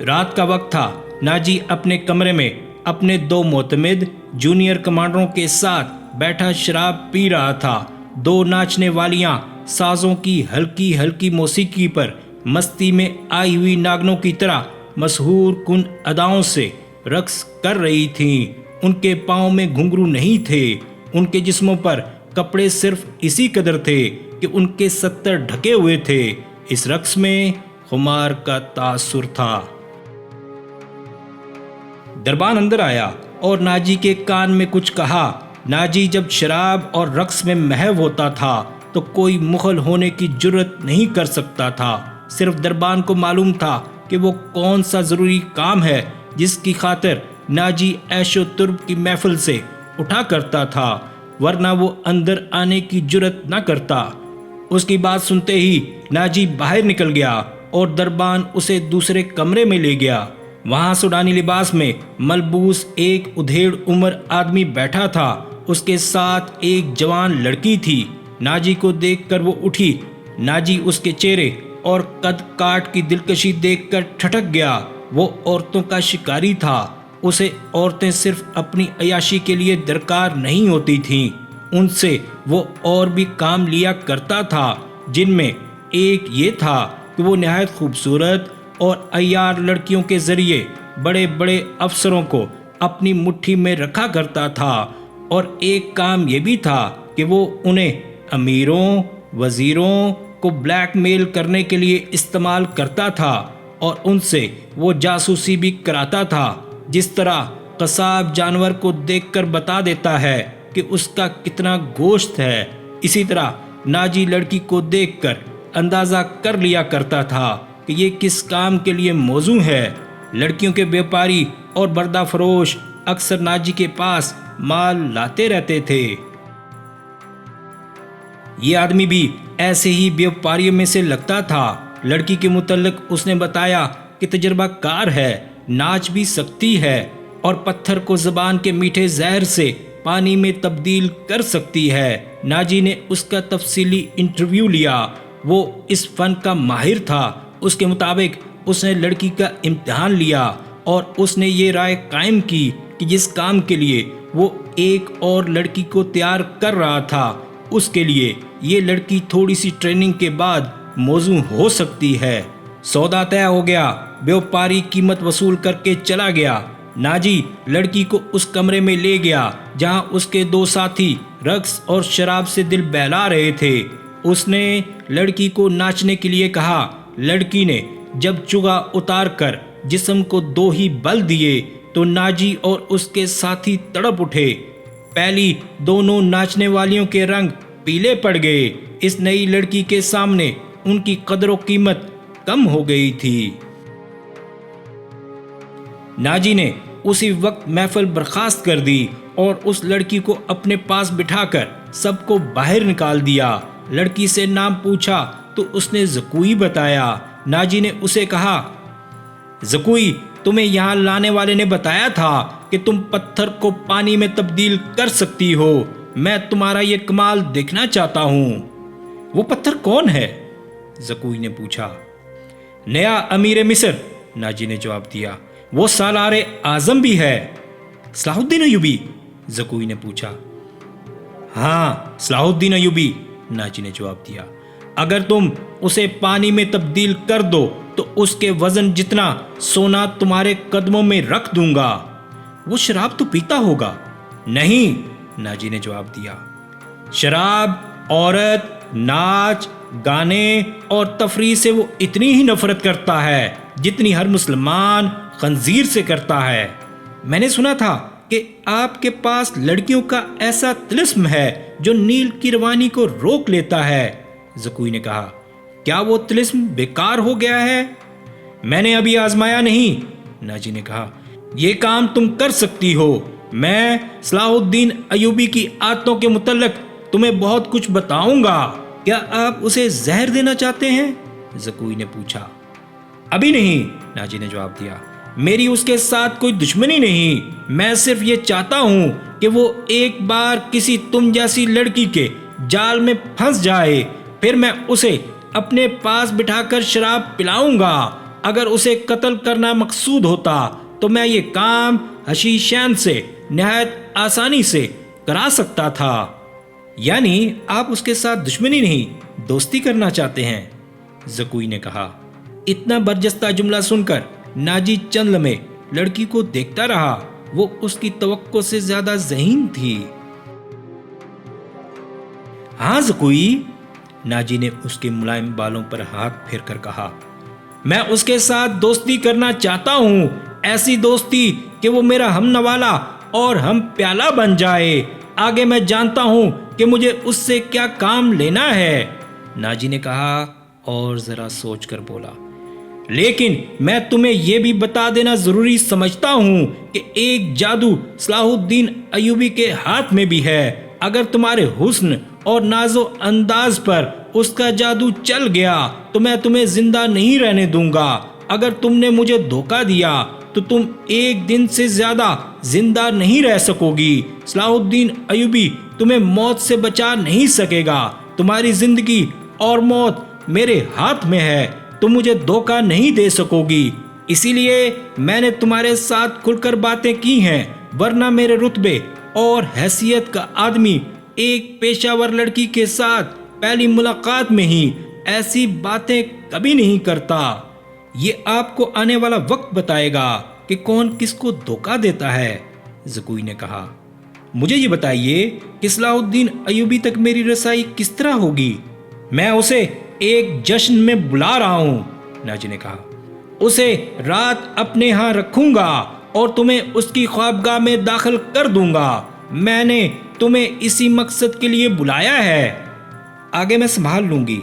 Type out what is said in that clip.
رات کا وقت تھا۔ ناجی اپنے کمرے میں اپنے 2 معتمد جونیئر کمانڈروں کے ساتھ بیٹھا شراب پی رہا تھا۔ 2 ناچنے والیاں سازوں کی ہلکی ہلکی موسیقی پر مستی میں آئی ہوئی ناگنوں کی طرح مسحور کن اداؤں سے رقص کر رہی تھیں۔ ان کے پاؤں میں گھنگرو نہیں تھے، ان کے جسموں پر کپڑے صرف اسی قدر تھے کہ ان کے ستر ڈھکے ہوئے تھے۔ اس رقص میں خمار کا تاثر تھا۔ دربان اندر آیا اور ناجی کے کان میں کچھ کہا۔ ناجی جب شراب اور رقص میں محو ہوتا تھا تو کوئی مغل ہونے کی جرت نہیں کر سکتا تھا۔ صرف دربان کو معلوم تھا کہ وہ کون سا ضروری کام ہے جس کی خاطر ناجی عیش و ترب کی محفل سے اٹھا کرتا تھا، ورنہ وہ اندر آنے کی جرت نہ کرتا۔ اس کی بات سنتے ہی ناجی باہر نکل گیا اور دربان اسے دوسرے کمرے میں لے گیا۔ وہاں سوڈانی لباس میں ملبوس ایک ادھیڑ عمر آدمی بیٹھا تھا، اس کے ساتھ ایک جوان لڑکی تھی۔ ناجی کو دیکھ کر وہ اٹھی۔ ناجی اس کے چہرے اور قد کاٹ کی دلکشی دیکھ کر ٹھٹک گیا۔ وہ عورتوں کا شکاری تھا، اسے عورتیں صرف اپنی عیاشی کے لیے درکار نہیں ہوتی تھیں، ان سے وہ اور بھی کام لیا کرتا تھا، جن میں ایک یہ تھا کہ وہ نہایت خوبصورت اور عیار لڑکیوں کے ذریعے بڑے بڑے افسروں کو اپنی مٹھی میں رکھا کرتا تھا، اور ایک کام یہ بھی تھا کہ وہ انہیں امیروں وزیروں کو بلیک میل کرنے کے لیے استعمال کرتا تھا، اور ان سے وہ جاسوسی بھی کراتا تھا۔ جس طرح قصاب جانور کو دیکھ کر بتا دیتا ہے کہ اس کا کتنا گوشت ہے، اسی طرح ناجی لڑکی کو دیکھ کر اندازہ کر لیا کرتا تھا کہ یہ کس کام کے لیے موزوں ہے۔ لڑکیوں کے بیوپاری اور بردہ فروش اکثر ناجی کے پاس مال لاتے رہتے تھے۔ یہ آدمی بھی ایسے ہی بیوپاریوں میں سے لگتا تھا۔ لڑکی کے متعلق اس نے بتایا کہ تجربہ کار ہے، ناچ بھی سکتی ہے، اور پتھر کو زبان کے میٹھے زہر سے پانی میں تبدیل کر سکتی ہے۔ ناجی نے اس کا تفصیلی انٹرویو لیا۔ وہ اس فن کا ماہر تھا۔ اس کے مطابق اس نے لڑکی کا امتحان لیا اور اس نے یہ رائے قائم کی کہ جس کام کے لیے وہ ایک اور لڑکی کو تیار کر رہا تھا، اس کے لیے یہ لڑکی تھوڑی سی ٹریننگ کے بعد موزوں ہو سکتی ہے۔ سودا طے ہو گیا۔ بیوپاری قیمت وصول کر کے چلا گیا۔ ناجی لڑکی کو اس کمرے میں لے گیا جہاں اس کے 2 ساتھی رقص اور شراب سے دل بہلا رہے تھے۔ اس نے لڑکی کو ناچنے کے لیے کہا۔ لڑکی نے جب چگا اتار کر جسم کو 2 ہی بل دیے تو ناجی اور اس کے ساتھی تڑپ اٹھے۔ پہلی دونوں ناچنے والیوں کے رنگ پیلے پڑ گئے۔ اس نئی لڑکی کے سامنے ان کی قدر و قیمت کم ہو گئی تھی۔ ناجی نے اسی وقت محفل برخاست کر دی اور اس لڑکی کو اپنے پاس بٹھا کر سب کو باہر نکال دیا۔ لڑکی سے نام پوچھا تو اس نے زکوئی بتایا۔ ناجی نے اسے کہا، زکوئی، تمہیں یہاں لانے والے نے بتایا تھا کہ تم پتھر کو پانی میں تبدیل کر سکتی ہو۔ میں تمہارا یہ کمال دیکھنا چاہتا ہوں۔ وہ پتھر کون ہے؟ زکوئی نے پوچھا۔ نیا امیر مصر، ناجی نے جواب دیا۔ وہ سالار اعظم بھی ہے۔ صلاح الدین ایوبی؟ زکوئی نے پوچھا۔ ہاں، صلاح الدین ایوبی، ناجی نے جواب دیا۔ اگر تم اسے پانی میں تبدیل کر دو تو اس کے وزن جتنا سونا تمہارے قدموں میں رکھ دوں گا۔ وہ شراب تو پیتا ہوگا؟ نہیں، ناجی نے جواب دیا۔ شراب، عورت، ناچ، گانے اور تفریح سے وہ اتنی ہی نفرت کرتا ہے جتنی ہر مسلمان خنزیر سے کرتا ہے۔ میں نے سنا تھا کہ آپ کے پاس لڑکیوں کا ایسا طلسم ہے جو نیل کی روانی کو روک لیتا ہے۔ زکوئی نے کہا، کیا وہ طلسم بیکار ہو گیا ہے؟ میں نے ابھی آزمایا نہیں، ناجی نے کہا۔ یہ کام تم کر سکتی ہو۔ میں صلاح الدین ایوبی کی عادتوں کے متعلق تمہیں بہت کچھ بتاؤں گا۔ کیا آپ اسے زہر دینا چاہتے ہیں؟ زکوئی نے پوچھا۔ ابھی نہیں، ناجی نے جواب دیا۔ میری اس کے ساتھ کوئی دشمنی نہیں، میں صرف یہ چاہتا ہوں کہ وہ ایک بار کسی تم جیسی لڑکی کے جال میں پھنس جائے، پھر میں اسے اپنے پاس بٹھا کر شراب پلاؤں گا اگر اسے قتل کرنا مقصود ہوتا تو میں یہ کام حشیشین سے نہایت آسانی سے کرا سکتا تھا۔ یعنی آپ اس کے ساتھ دشمنی نہیں، دوستی کرنا چاہتے ہیں، زکوئی نے کہا۔ اتنا برجستہ جملہ سن کر ناجی چند لمحے لڑکی کو دیکھتا رہا، وہ اس کی توقع سے زیادہ ذہین تھی۔ ہاں زکوئی، ناجی نے اس کے ملائم بالوں پر ہاتھ پھیر کر کہا، میں اس کے ساتھ دوستی کرنا چاہتا ہوں، ایسی دوستی کہ وہ میرا ہم نوالا اور ہم پیالہ بن جائے۔ آگے میں جانتا ہوں کہ مجھے اس سے کیا کام لینا ہے، ناجی نے کہا اور ذرا سوچ کر بولا، لیکن میں تمہیں یہ بھی بتا دینا ضروری سمجھتا ہوں کہ ایک جادو صلاح الدین ایوبی کے ہاتھ میں بھی ہے۔ اگر تمہارے حسن اور ناز و انداز پر اس کا جادو چل گیا تو میں تمہیں زندہ نہیں رہنے دوں گا۔ اگر تم نے مجھے دھوکہ دیا تو تم ایک دن سے زیادہ زندہ نہیں رہ سکو گی۔ صلاح الدین ایوبی تمہیں موت سے بچا نہیں سکے گا۔ تمہاری زندگی اور موت میرے ہاتھ میں ہے، تم مجھے دھوکہ نہیں دے سکو گی۔ اسی لیے میں نے تمہارے ساتھ کھل کر باتیں کی ہیں، ورنہ میرے رتبے اور حیثیت کا آدمی ایک پیشہ ور لڑکی کے ساتھ پہلی ملاقات میں ہی ایسی باتیں کبھی نہیں کرتا۔ یہ آپ کو آنے والا وقت بتائے گا کہ کون کس کو دھوکہ دیتا ہے، زکوئی نے کہا۔ مجھے یہ بتائیے کہ صلاح الدین ایوبی تک میری رسائی کس طرح ہوگی؟ میں اسے ایک جشن میں بلا رہا ہوں، ناجی نے کہا۔ اسے رات اپنے ہاں رکھوں گا اور تمہیں اس کی خوابگاہ میں داخل کر دوں گا۔ میں نے تمہیں اسی مقصد کے لیے بلایا ہے۔ آگے میں سنبھال لوں گی،